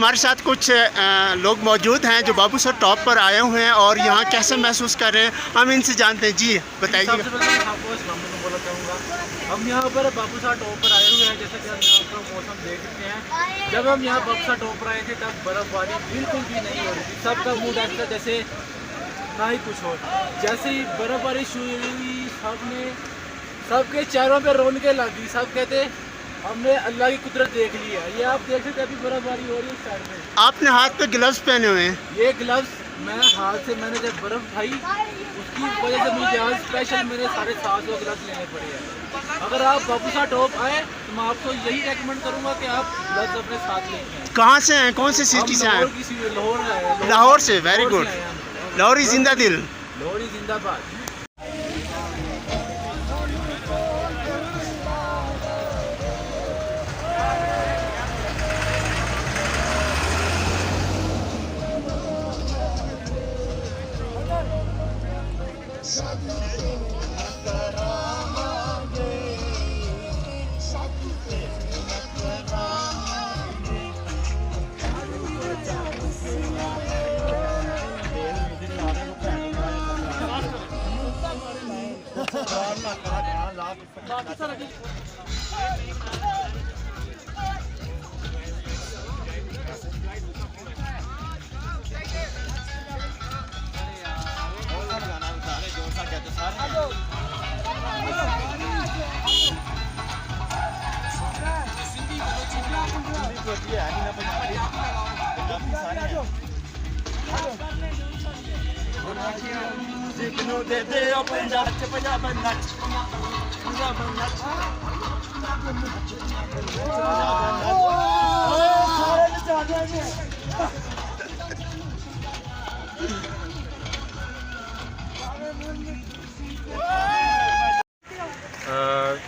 हमारे साथ कुछ लोग मौजूद हैं जो बाबू सर टॉप पर आए हुए हैं और यहाँ कैसे महसूस कर रहे हैं, हम इनसे जानते हैं। जी बताइए। सबसे पहले मैं आपको अस्सलाम वालेकुम बोलना चाहूँगा। हम यहाँ पर बाबू साहब टॉप पर आए हुए हैं, जैसा कि हम यहाँ पर मौसम देख सकते हैं। जब हम यहाँ बाबू साहब टॉप पर आए थे तब बर्फबारी बिल्कुल भी नहीं हो रही थी। सबका मूड ऐसा था जैसे ना ही कुछ हो। जैसे ही बर्फबारी शुरू हुई सबके चेहरों पे रौनकें लगी। सब कहते हमने अल्लाह की कुदरत देख ली है। ये आप देख सकते हैं अभी बर्फबारी हो रही है इस साइड में। आपने हाथ पे ग्लव्स पहने हुए हैं। ये ग्लव्स मैं हाथ से मैंने जब बर्फ खाई उसकी वजह से मुझे आज स्पेशल मेरे 750 ग्लव्स लेने पड़े हैं। अगर आप बाबू साहब टॉप आए तो मैं आपको यही रेकमेंड करूंगा कि आप ग्लव्स अपने साथ लेके आए। कहाँ से हैं, कौन से सिटी से हैं? लाहौर से। Very good. लाहौर ही जिंदा दिल। लाहौर ही जिंदाबाद।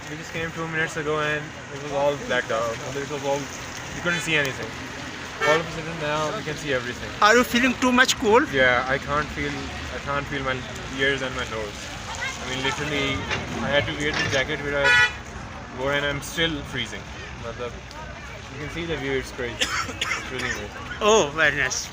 We just came 2 minutes ago and it was all blacked out. It was all, you couldn't see anything. All of a sudden now we can see everything. Are you feeling too much cold? Yeah, I can't feel my ears and my nose. I mean literally I had to wear the jacket where I wore and I'm still freezing. But you can see the view, it's crazy. It's really amazing. Oh, very nice.